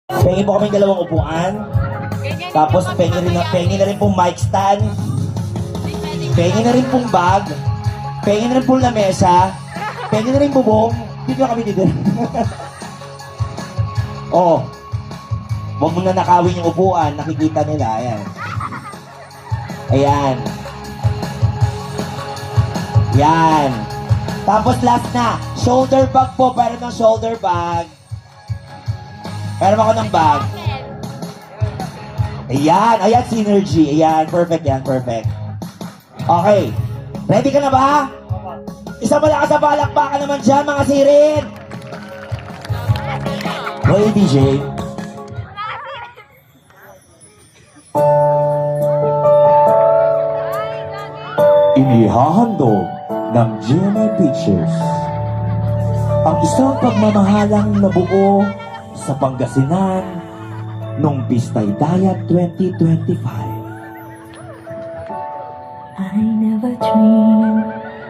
Pengi po kaming dalawang upuan. Tapos pengi na rin pong mic stand. Pengi na rin pong bag. Pengi na rin pong lamesa. Pengi na rin bubong. Dito na kami dito. Oh. Huwag mo na nakawin yung upuan. Nakikita nila. Ayan. Ayan. Yan. Tapos last na. Shoulder bag po. Pero ng shoulder bag. Pero ako ng bag. Ayan. Ayan, synergy. Ayan. Perfect yan. Perfect. Okay. Ready ka na ba? Isa malakas sa palakpakan naman dyan, mga sirin. Hey, DJ. Inihahandog ng GMA Pictures ang isang pagmamahalang nabuo sa Pangasinan nung Bistay Dayat 2025. I never dreamed,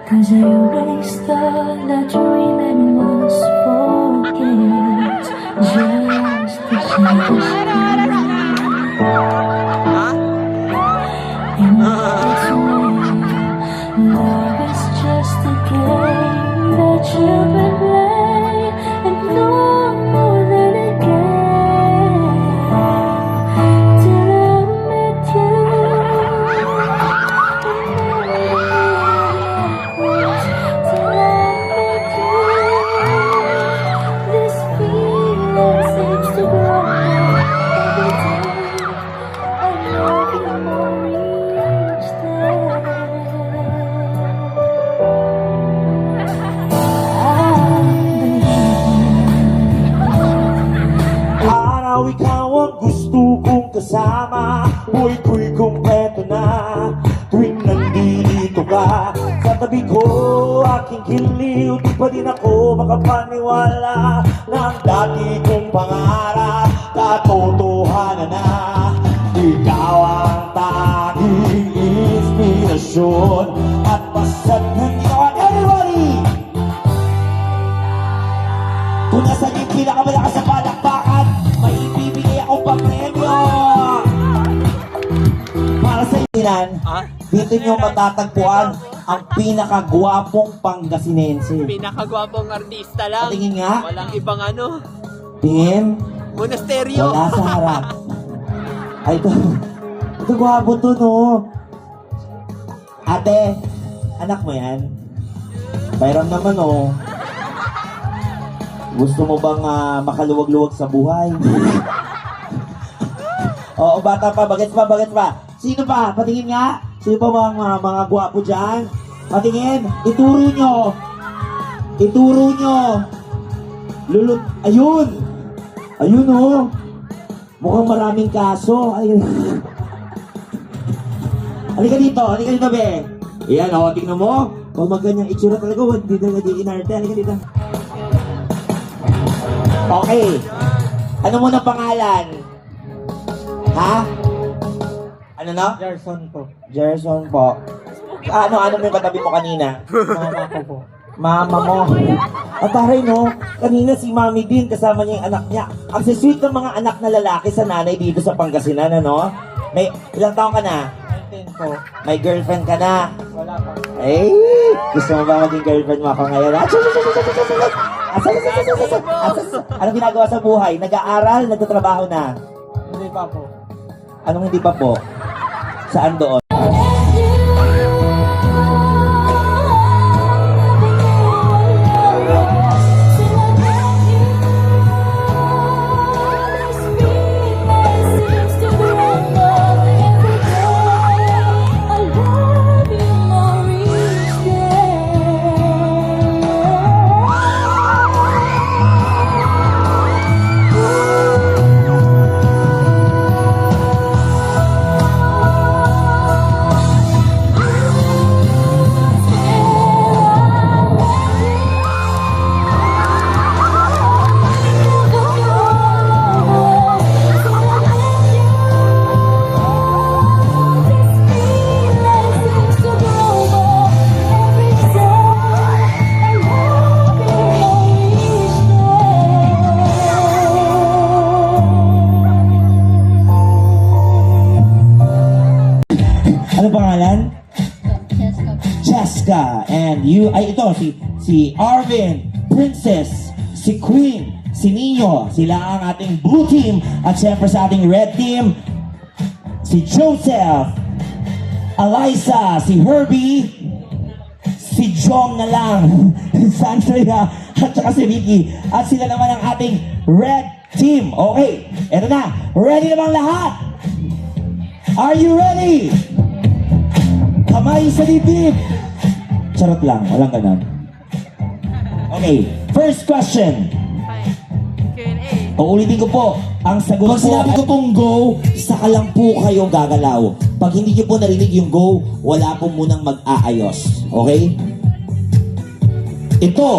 'cause I always thought that dream and was forget. Just to see the sky. And that's when love is just a game that children play, and no more than a game till I met you. Till I met you, this feeling seems to grow every day. I love you more each day. Araw ikaw ang gusto kong kasama. Buhay ko'y kumpleto na tuwing nandito ka sa tabi ko. Aking kiliw, di pa din ako makapaniwala na ang dati kong pangarap katotohanan na. Ikaw ang tanging inspirasyon at pasad ng iyon. Everybody! Kung nasan yung pinakamalakas sa palakpakan, may ibibigay akong pang-premyo! Para sa inan, dito nyo matatagpuan ang pinakagwapong Pangasinense. Pinakagwapong artista lang. Patingin nga. Walang ibang ano. Tingin, Monasteryo. wala sa harap. Ay, ito gwapo to, no? Ate, anak mo yan? Bayram naman, oh. Gusto mo bang makaluwag-luwag sa buhay? Oo, bata pa. Bagets pa, bagets pa. Sino pa? Patingin nga. Sino pa mga gwapo dyan? Patingin. Ituro nyo. Ituro nyo. Lulut. Ayun. Ayun, oh. Mukhang maraming kaso. Halika dito. Halika dito, be. Ayan, oh. Tingnan mo. Pag maganyang itsura talaga, hindi na nag-iinarte. Halika dito. Okay. Ano mo na pangalan? Ha? Ano na? Gerson po. Gerson po. Ano mo yung katabi mo kanina? Mama ko po. Mama mo. At taray, no? Kanina si Mami din, kasama niya yung anak niya. Ang sweet ng mga anak na lalaki sa nanay dito sa Pangasinan, ano? May ilang taon ka na? 19 po. May girlfriend ka na? Wala pa. Eh, gusto mo ba maging girlfriend mo ako ngayon? Anong ginagawa sa buhay? Nag-aaral? Nagtatrabaho na? Hindi pa po. Anong hindi pa po? Saan doon? Ayan, si Arvin, Princess, si Queen, si Nino, sila ang ating blue team. At syempre sa ating red team, si Joseph, Eliza, si Herbie, si Jong na lang, si Andrea, at saka si Vicky. At sila naman ang ating red team. Okay, eto na. Ready na bang lahat? Are you ready? Kamay sa dibdib. Charot lang, walang ganun. Okay, first question. Q&A. Uulitin ko po, ang sagot Pag sinabi ko pong go, saka lang po kayo gagalaw. Pag hindi nyo po narinig yung go, wala po munang mag-aayos. Okay? Ito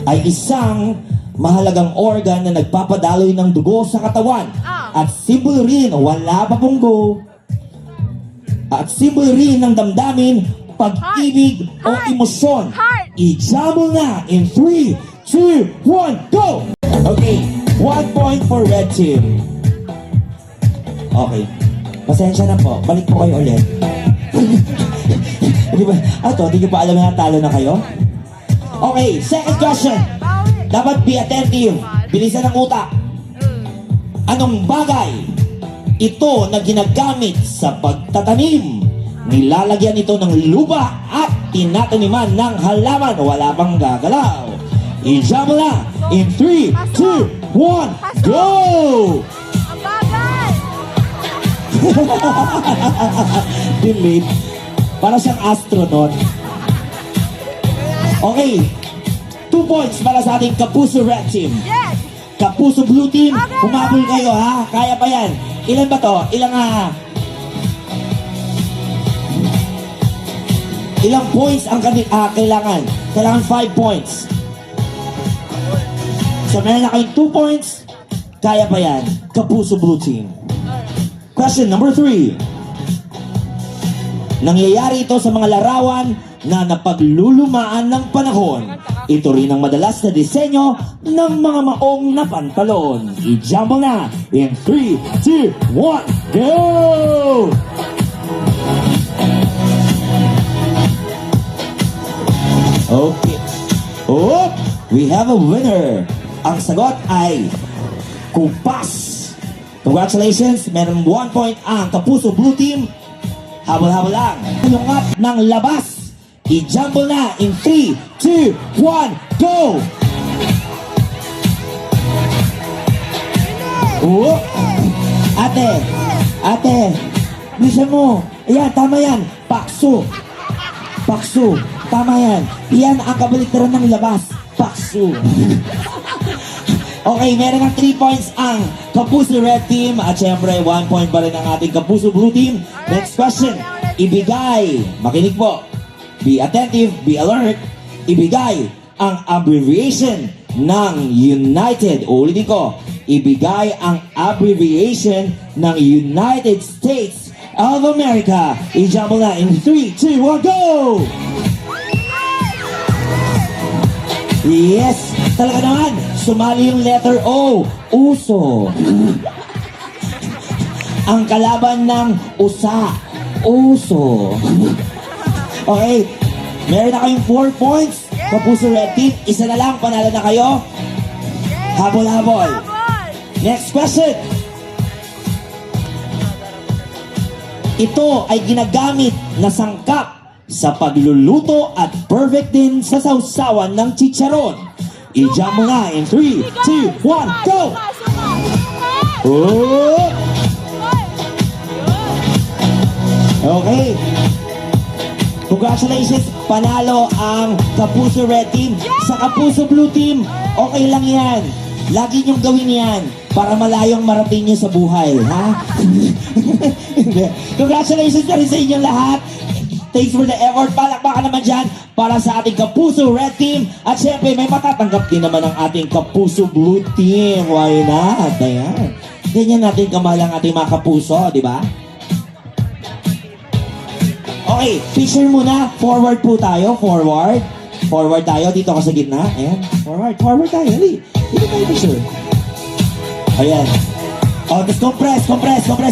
ay isang mahalagang organ na nagpapadaloy ng dugo sa katawan. At simbolo rin, wala pa pong go. At simbolo rin ng damdamin, pag-ibig o emosyon. I-jumble na in 3, 2, 1, go! Okay, 1 point for red team. Okay, pasensya na po. Balik po kayo ulit. Di ba? Di nyo pa alam na talo na kayo? Okay, second question. Dapat be attentive. Bilisan ang utak. Anong bagay ito na ginagamit sa pagtatanim? Nilalagyan ito ng lupa at tinataniman ng halaman. Wala pang gagalaw. I-jumble na in 3, 2, 1, go! Ang bagay! Delete. Para siyang astronaut. Okay. 2 points para sa ating Kapuso Red Team. Yes! Kapuso Blue Team, humabol kayo ha. Kaya pa yan. Ilan ba to? Ilang points ang kailangan? Kailangan 5 points. So meron na kayong 2 points. Kaya pa yan. Kapuso Blue Team. Question number 3. Nangyayari ito sa mga larawan na napaglulumaan ng panahon. Ito rin ang madalas na disenyo ng mga maong na pantalon. I-jumble na in 3, 2, 1, go! Okay. Oh, we have a winner. Ang sagot ay kumpas. Congratulations, meron 1 point ang Kapuso Blue Team. Habol-habol lang. Lungat ng labas. I-jumble na in 3, 2, 1, go! Oh! Ate, bisa mo. Ayan, tama yan. Pakso. Tama yan. Yan ang kabaliktaran ng labas. Pakso. Okay, meron ng 3 points ang Kapuso Red Team at syempre 1 point pa rin ang ating Kapuso Blue Team. Next question. Ibigay. Makinig po. Be attentive, be alert. Ibigay ang abbreviation ng United. Ulitin ko. Ibigay ang abbreviation ng United States of America. I-jumble na in 3, 2, 1, go! Yes! Talaga naman, sumali yung letter O. Uso. Ang kalaban ng USA. Uso. Okay, meron na kayong 4 points. Kapuso Red Team, isa na lang, panalo na kayo. Habol-habol. Next question. Ito ay ginagamit na sangkap sa pagluluto at perfect din sa sausawan ng chicharon. I-jump mo na in 3, 2, 1, go! Oh! Okay. Congratulations, panalo ang Kapuso Red Team. Sa Kapuso Blue Team, okay lang yan. Lagi niyong gawin yan para malayong marating niyo sa buhay, ha? Congratulations na rin sa inyong lahat. Thanks for the effort. Palakpakan naman dyan para sa ating Kapuso Red Team. At syempre, may matatanggap din naman ang ating Kapuso Blue Team. Why not? Ayan. Ganyan natin kamahal ang ating mga kapuso, di ba? Okay, picture muna. Forward po tayo. Forward. Forward tayo. Dito ka sa gitna. Ayan. Forward. Forward tayo. Dito tayo picture. Ayan. O, tapos compress.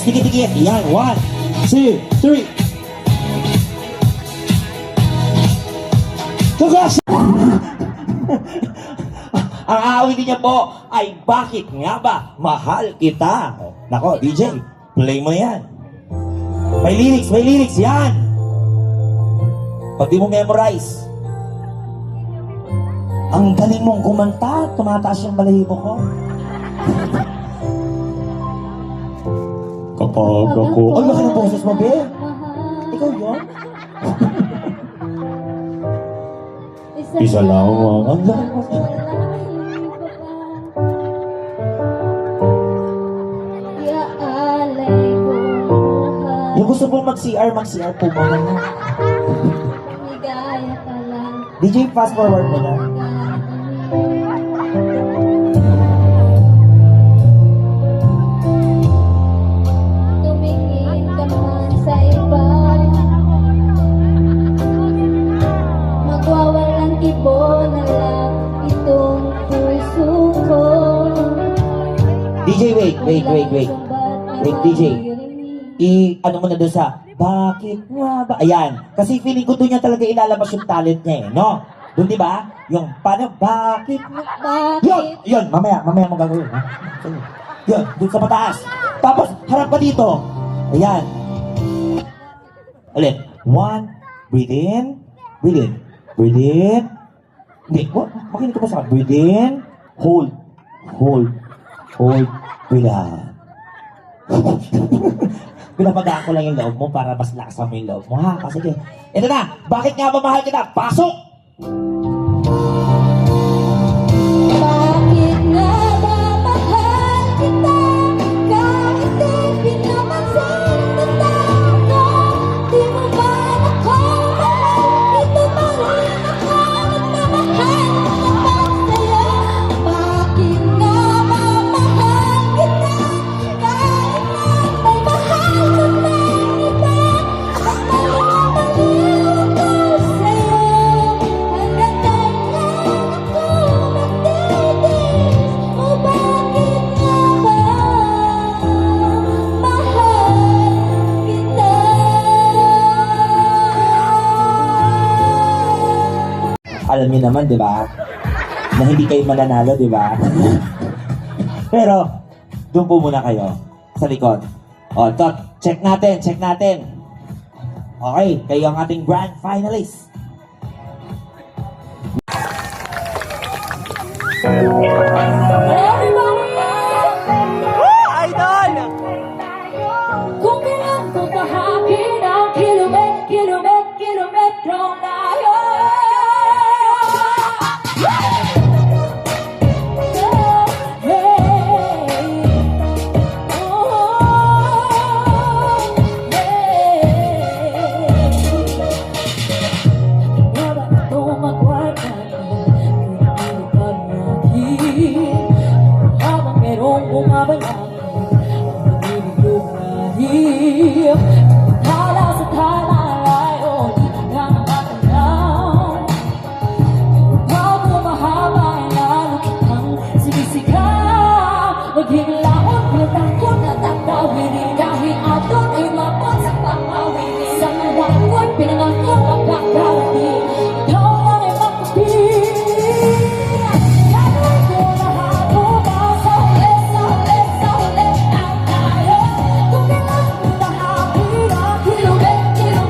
Dikit-dikit. Ayan. 1, 2, 3. Congrats! Ang awitin niya po ay Bakit Nga Ba Mahal Kita? Nako, DJ, play mo yan. May lyrics yan. Pag di mo memorize, ang galing mong kumanta, tumataas yung balahibo ko. Kapag ako... Ay, laki ng boses mo, be. Ikaw yun? Isa lang ang laki mo. Yung gusto mo mag-CR po mga na. DJ, fast forward mo na. Tumingin ka man sa iba, magwawalang tibo na lang itong puso ko. DJ, wait, DJ. Ano mo na doon sa, bakit nga ba? Ayan. Kasi feeling ko doon niya talaga ilalabas yung talent niya eh, no? Doon, di ba? Yung, paano, bakit nga? Bakit? Yun, mamaya mo gagawin, ha? Yun, doon sa mataas. Tapos, harap ka dito. Ayan. Ulit. 1, breathe in. Hindi, makinig ka pa sa akin. Breathe in, hold, breathe out. Pinapagaan ko lang yung loob mo para mas lakasan mo yung loob mo, ha? Kasi, ito na, bakit nga ba mahal kita? Pasok! Bakit nga ba mahal kita? Kahit di pinamansin ng tao, di mo ba ako mahal? Ito pa rin ako nagmamahal naman sa'yo. Bakit nga ba mahal kita? Kahit na may mahal ka pang iba, ang mali ko sa'yo. Hanggang kailan ako magtitiis? O bakit nga ba mahal kita? Alam niyo naman, di ba? Na hindi kayo mananalo, di ba? Pero, doon po muna kayo. Sa likod. O, Tot, check natin. Okay, kayo ang ating grand finalist. Idol! Kung kailan ko bahagin ang kilometrong layo. Tala sa tala ay o di ka nakatanaw. Bago mahaba ay lalo kitang sinisigaw. Maghilaon, pinatakot na tatawirin. Kahit aton ay mapot sa pangawirin. Sa malakot, pinangako magkakarating. Ikaw lang ay magpapilin. Gagawin ko lahat upang sa huli ang tayo. Kung kailan ko bahagin ang kilometrong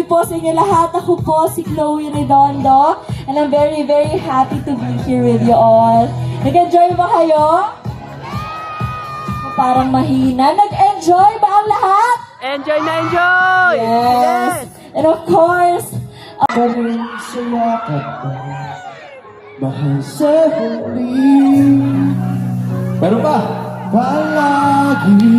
po sa inyo lahat. Ako po si Chloe Redondo. And I'm very, very happy to be here with you all. Nag-enjoy ba kayo? Parang mahina. Nag-enjoy ba ang lahat? Enjoy na enjoy! Yes. And of course, Kaming sayakap mo, mahal sa huli. Meron pa? Palagi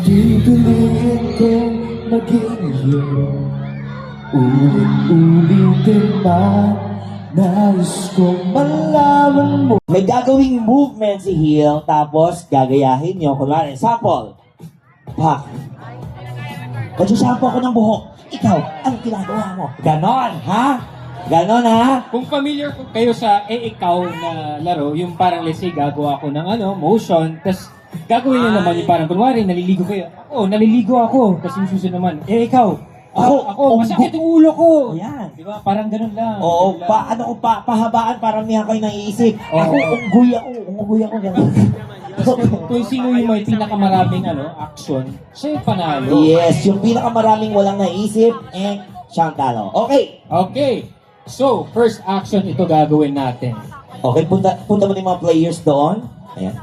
pipiliin kong maging iyo. Ulit-ulitin man, nais kong malaman mo. May gagawing movement si Hill, tapos gagayahin nyo. Kunwari, sample. Pak. Magsashampoo ako ng buhok. Ikaw, ang ginagawa mo? Ganon, ha? Ganon, ha? Kung familiar po kayo sa ikaw na laro, yung parang let's say gagawa ako ng motion, tas gagawin nyo naman yung parang kunwari, naliligo kayo. Oo, naliligo ako. Tapos yung susunod naman, ikaw. Ako, masakit yung ulo ko. O yan. Di ba? Parang ganun lang. Oo, Ganun lang. pahabaan, parang niya kayo naiisip. Oo. Ako, unggoy ako, gano'n. Kung sino yung may pinakamaraming action, siya yung panalo. Yes, yung pinakamaraming walang naisip, siya ang talo. Okay. Okay. So, first action ito gagawin natin. Okay, punta mo na yung mga players doon. Ayan.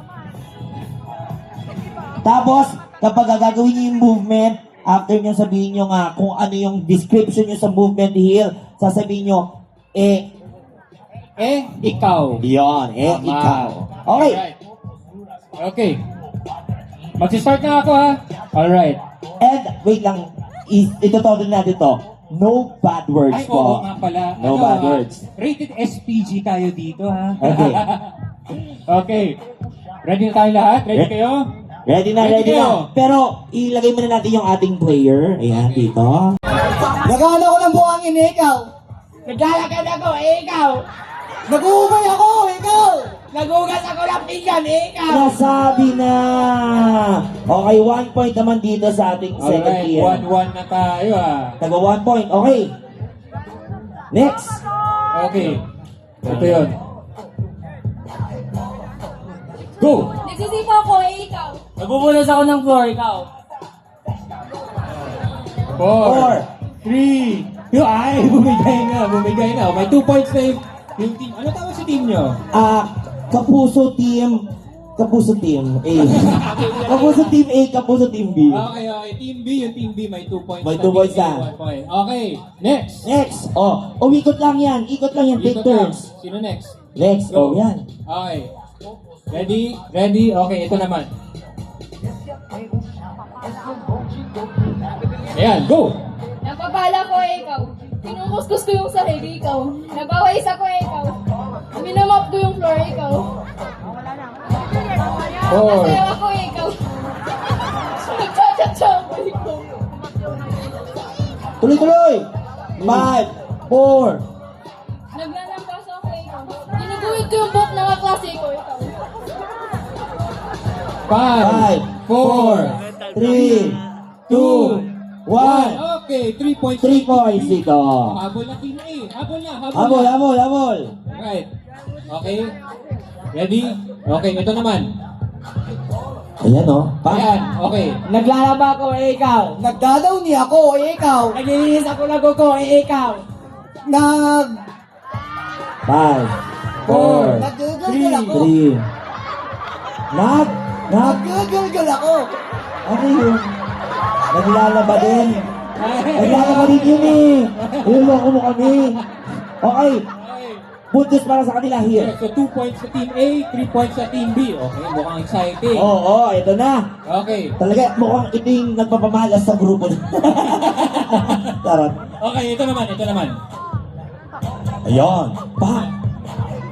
Tapos, kapag gagawin niyo yung movement, after niyo sabihin niyo nga kung ano yung description niyo sa movement ni Hill, sasabihin niyo, Ikaw. Yon, Tama. ikaw. Okay. Alright. Okay. Mag-start na ako, ha? Alright. And, wait lang, ito natin to. No bad words Ay, po. oo nga pala. No bad words. Rated SPG tayo dito, ha? Okay. Okay. Ready na tayo lahat? Ready kayo? Ready na. Ready kayo? Pero, ilagay muna natin yung ating player. Ayan, dito. Naghahanap ko ng buhangin, ikaw. Naglalakad ako, ikaw! Nag-uubay ako, ikaw. Nagugas ako ng pinggan, ikaw! Nasabi na! Okay, 1 point naman dito sa ating second Alright, tier. 1-1 na tayo, ha? Taga 1 point. Okay. Next. Okay. Ito yun. Go! nagsisipa ako, ikaw. Nabubulas ako ng floor, ikaw! 4, 3, 2, ay, bumigay na. May 2 points na yung team. Ano tawag sa team nyo? Kapuso team. Kapuso team A. Kapuso team A, Kapuso team B. Okay. Team B, yung team B may 2 points. May na, 2 points team A, na. 1 point. Okay, next. Next. Ikot lang yan. Ikot lang yan. Take Dito na. turns. Sino next? Next. Go. Yan. Okay. Ready? Okay, ito naman. Ayan, go! Nagpapala ko, ikaw. Kinukuskus ko yung sahig, ikaw. Nagpawais ako, ikaw. Minamap ko yung floor, ikaw. 4, Sayaw ako, ikaw. Nagcha-cha-cha ako, ikaw. Tuloy-tuloy. 5, 4, Naglalampas ako, ikaw. Ginuguhit ko yung buhok ng kaklase ko, ikaw. 5, 4, 3, 2, 1. Okay, 3 points. 3 points dito. Habol na team A. Habol na. Habol. Right. Okay. Ready? Okay, ito naman. Ayan Ayan, okay. Naglalaba ako, ikaw! Nagdadaw niya ako, ikaw. Naglilinis ako ng kuko, ikaw! Nag... 5, 4, Nagugulgul ako. 3. Nagugulgul ako. Ano yun? Naglalaba din. Naglalaba din yun Iloko mo kami. Okay. Puntos para sa kanila here. So 2 points sa team A, 3 points sa team B. Okay, mukhang exciting. Oo, ito na. Okay. Talaga, mukhang ito yung nagpapamalas sa grupo. Tarot. Okay, ito naman. Ayun.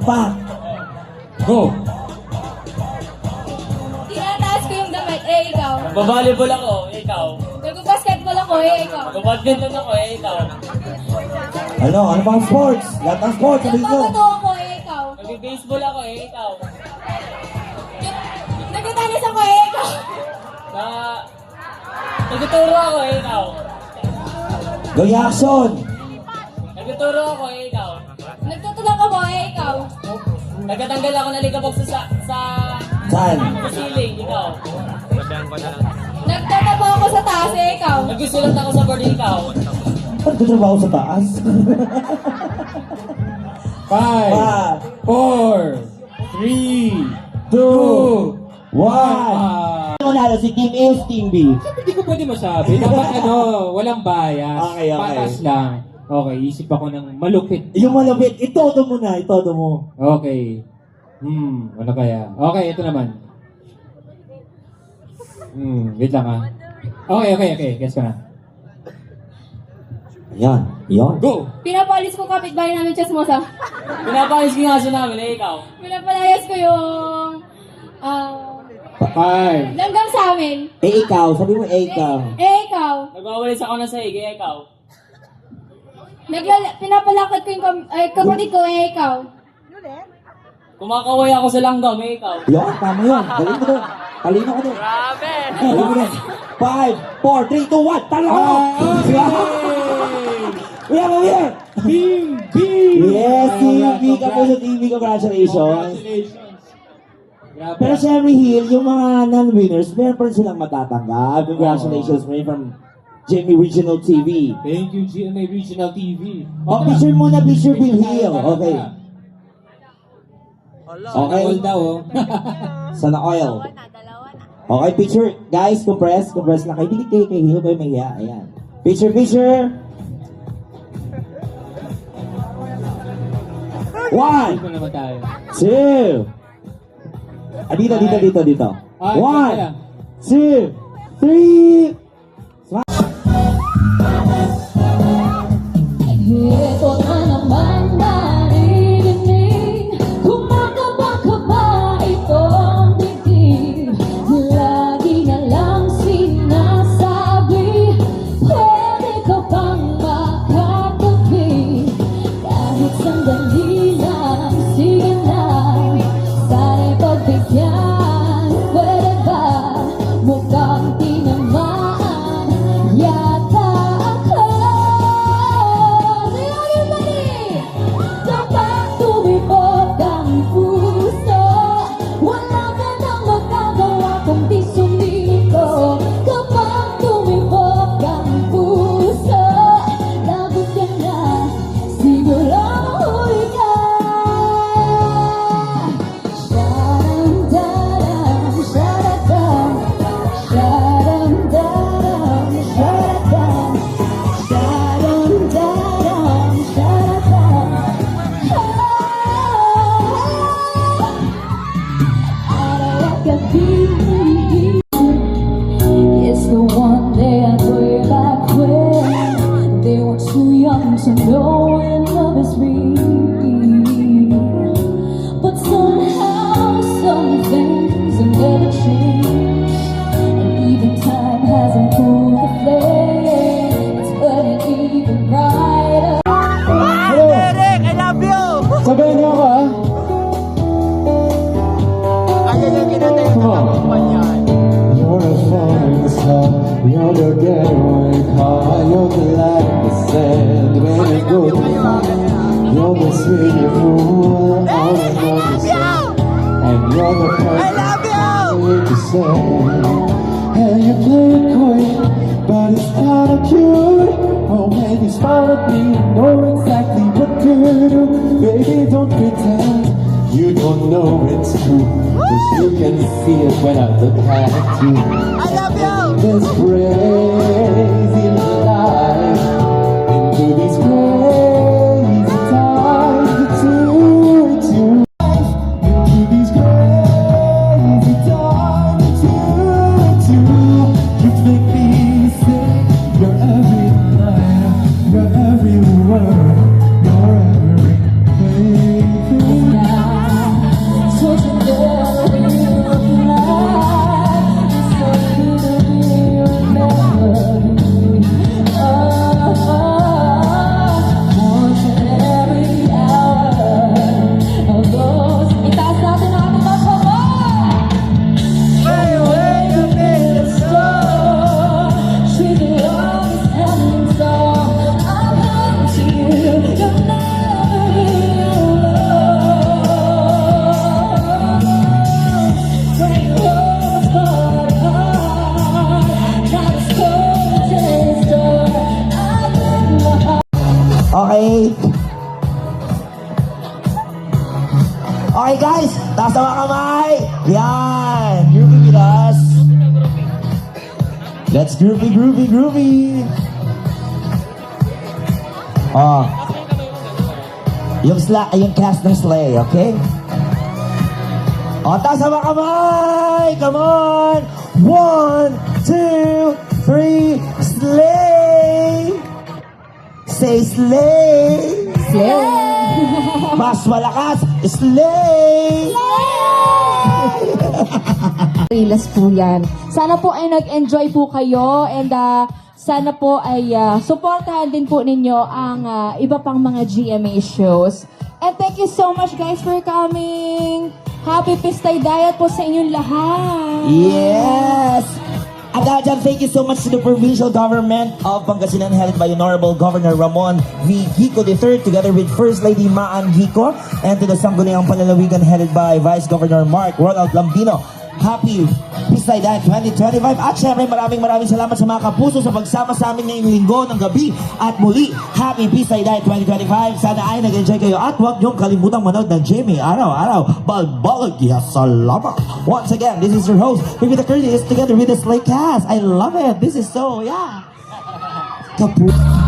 Pa. Go. Tinataas ko yung damit, ikaw. Nagbabalibol ako, ikaw! Nag-basketball ako, ikaw. Nagbabadminton ako, ikaw! Ano pang sports? Lahat ng sports, sabi ko. Nagpapato ako, ikaw. Nag-baseball ako, ikaw! Nagtatanis ako, ikaw. Nagtuturo ako, ikaw! Go action. Nagtuturo ako, ikaw! Nagtutulak ako, ikaw. Nagtatanggal ako ng ligabog sa Saan? ceiling, ikaw! Nagtatrabaho ako sa taas ikaw. Nagsusulat ako sa board, ikaw. Nagtatrabaho sa taas. 5, 4, 3, 2, 1. Ano nalo si Team A o Team B? Hindi ko pwede masabi. Dapat walang bias. Okay. Patas lang. Okay, isip ako ng malupit. Yung malapit, itodo mo na, itodo mo. Okay. Ano kaya? Okay, ito naman. Wait lang ah. Okay. Guess ko na. Yan. Go! Pinapalis ko kapitbahay namin Chismosa. Pinapalis ko yung aso namin, ikaw. Pinapalayas ko yung... 5, langgam sa amin. Ikaw, sabi mo ikaw. Ikaw. Nagwawalis ako ng sahig, ikaw. Pinapalakad ko yung kapatid ko, ikaw. Kumakaway ako sa langgam, ikaw. Yan, tama yun. Galing mo doon. Talino ko doon. Grabe! Galing mo doon. 5, 4, 3, 2, 1. Talo! We have a winner! Team B! Yes, Team B ka po sa Team B. Congratulations. Grabe. Pero syempre, Hill, yung mga non-winners, meron pa rin silang matatanggap. Congratulations, man, from Jamie Regional TV. Thank you, GMA Regional TV. Oh, picture muna, picture Bill Hill. Okay. Okay. All daw, oh. Sana oil. Okay, picture. Guys, compress na kayo. Dili kayo kay Hill, kayo may hiya. Ayan. Picture. One, Dito naman tayo. two. Dito. Ay, One, teka lang. 2, 3. Ito na naman naririnig, kumakaba-kaba itong dibdib. Lagi na lang sinasabi, pwede ka bang makatabi? Kahit sandali lang, sige na, sana'y pagbigyan. Pwede ba mukhang tinamaan yata ako? Dapat tumibok ang puso, wala ka nang magagawa kundi sumiko. Kapag tumibok ang puso, lagot ka na, siguro mahuli ka. Sharam-daram, sharadam, sharam-daram, sharadam, sharam-daram, sharadam. Araw at gabi, it's the one day I way back when they were too young to know when love is real. But somehow some things have never changed, and even time hasn't cooled the flame. It's burning even brighter. Sabihin niyo ako, ah. You're a falling star, you're the getaway car, you're the light in the sand when it goes by. You're the sweet fool, all I know to say, and you're the perfect thing to say. And you play it coy, but it's kinda cute. Oh, when you smile at me, you know exactly what to do. Baby, don't pretend you don't know it's true, 'cause you can see it when I look at you. I love you! This crazy life, into these crazy times, it's you. Into these crazy times, it's you. You make me sing your every line, your every word, your everything. So together you and I, so you to be remembered. Okay guys, taas ang mga kamay. Yan, groovy with us. Let's groovy, groovy, groovy. Oh. Yung cast ng Slay, okay? O, taas ang mga kamay! Come on! 1, 2, 3, Slay! Say Slay! Mas malakas, Slay! Rilas po yan. Sana po ay nag-enjoy po kayo and sana po ay supportahan din po ninyo ang iba pang mga GMA shows. And thank you so much guys for coming. Happy Pistay Diet po sa inyong lahat. Yes! Agajan, thank you so much to the provincial government of Pangasinan headed by Honorable Governor Ramon V. Gico III together with First Lady Maan Gico and to the Sangguniang Panlalawigan headed by Vice Governor Mark Ronald Lambino. Happy Pistay Diet 2025 at syempre maraming salamat sa mga kapuso sa pagsama sa amin ngayong linggo ng gabi at muli Happy Pistay Diet 2025. Sana ay nag-enjoy kayo at huwag niyong kalimutang manood ng Jimmy araw-araw balbalag. Yes, salamat. Once again, this is your host Vivi the Curtis together with the Slay Cast. I love it. This is so, yeah. Kapuso.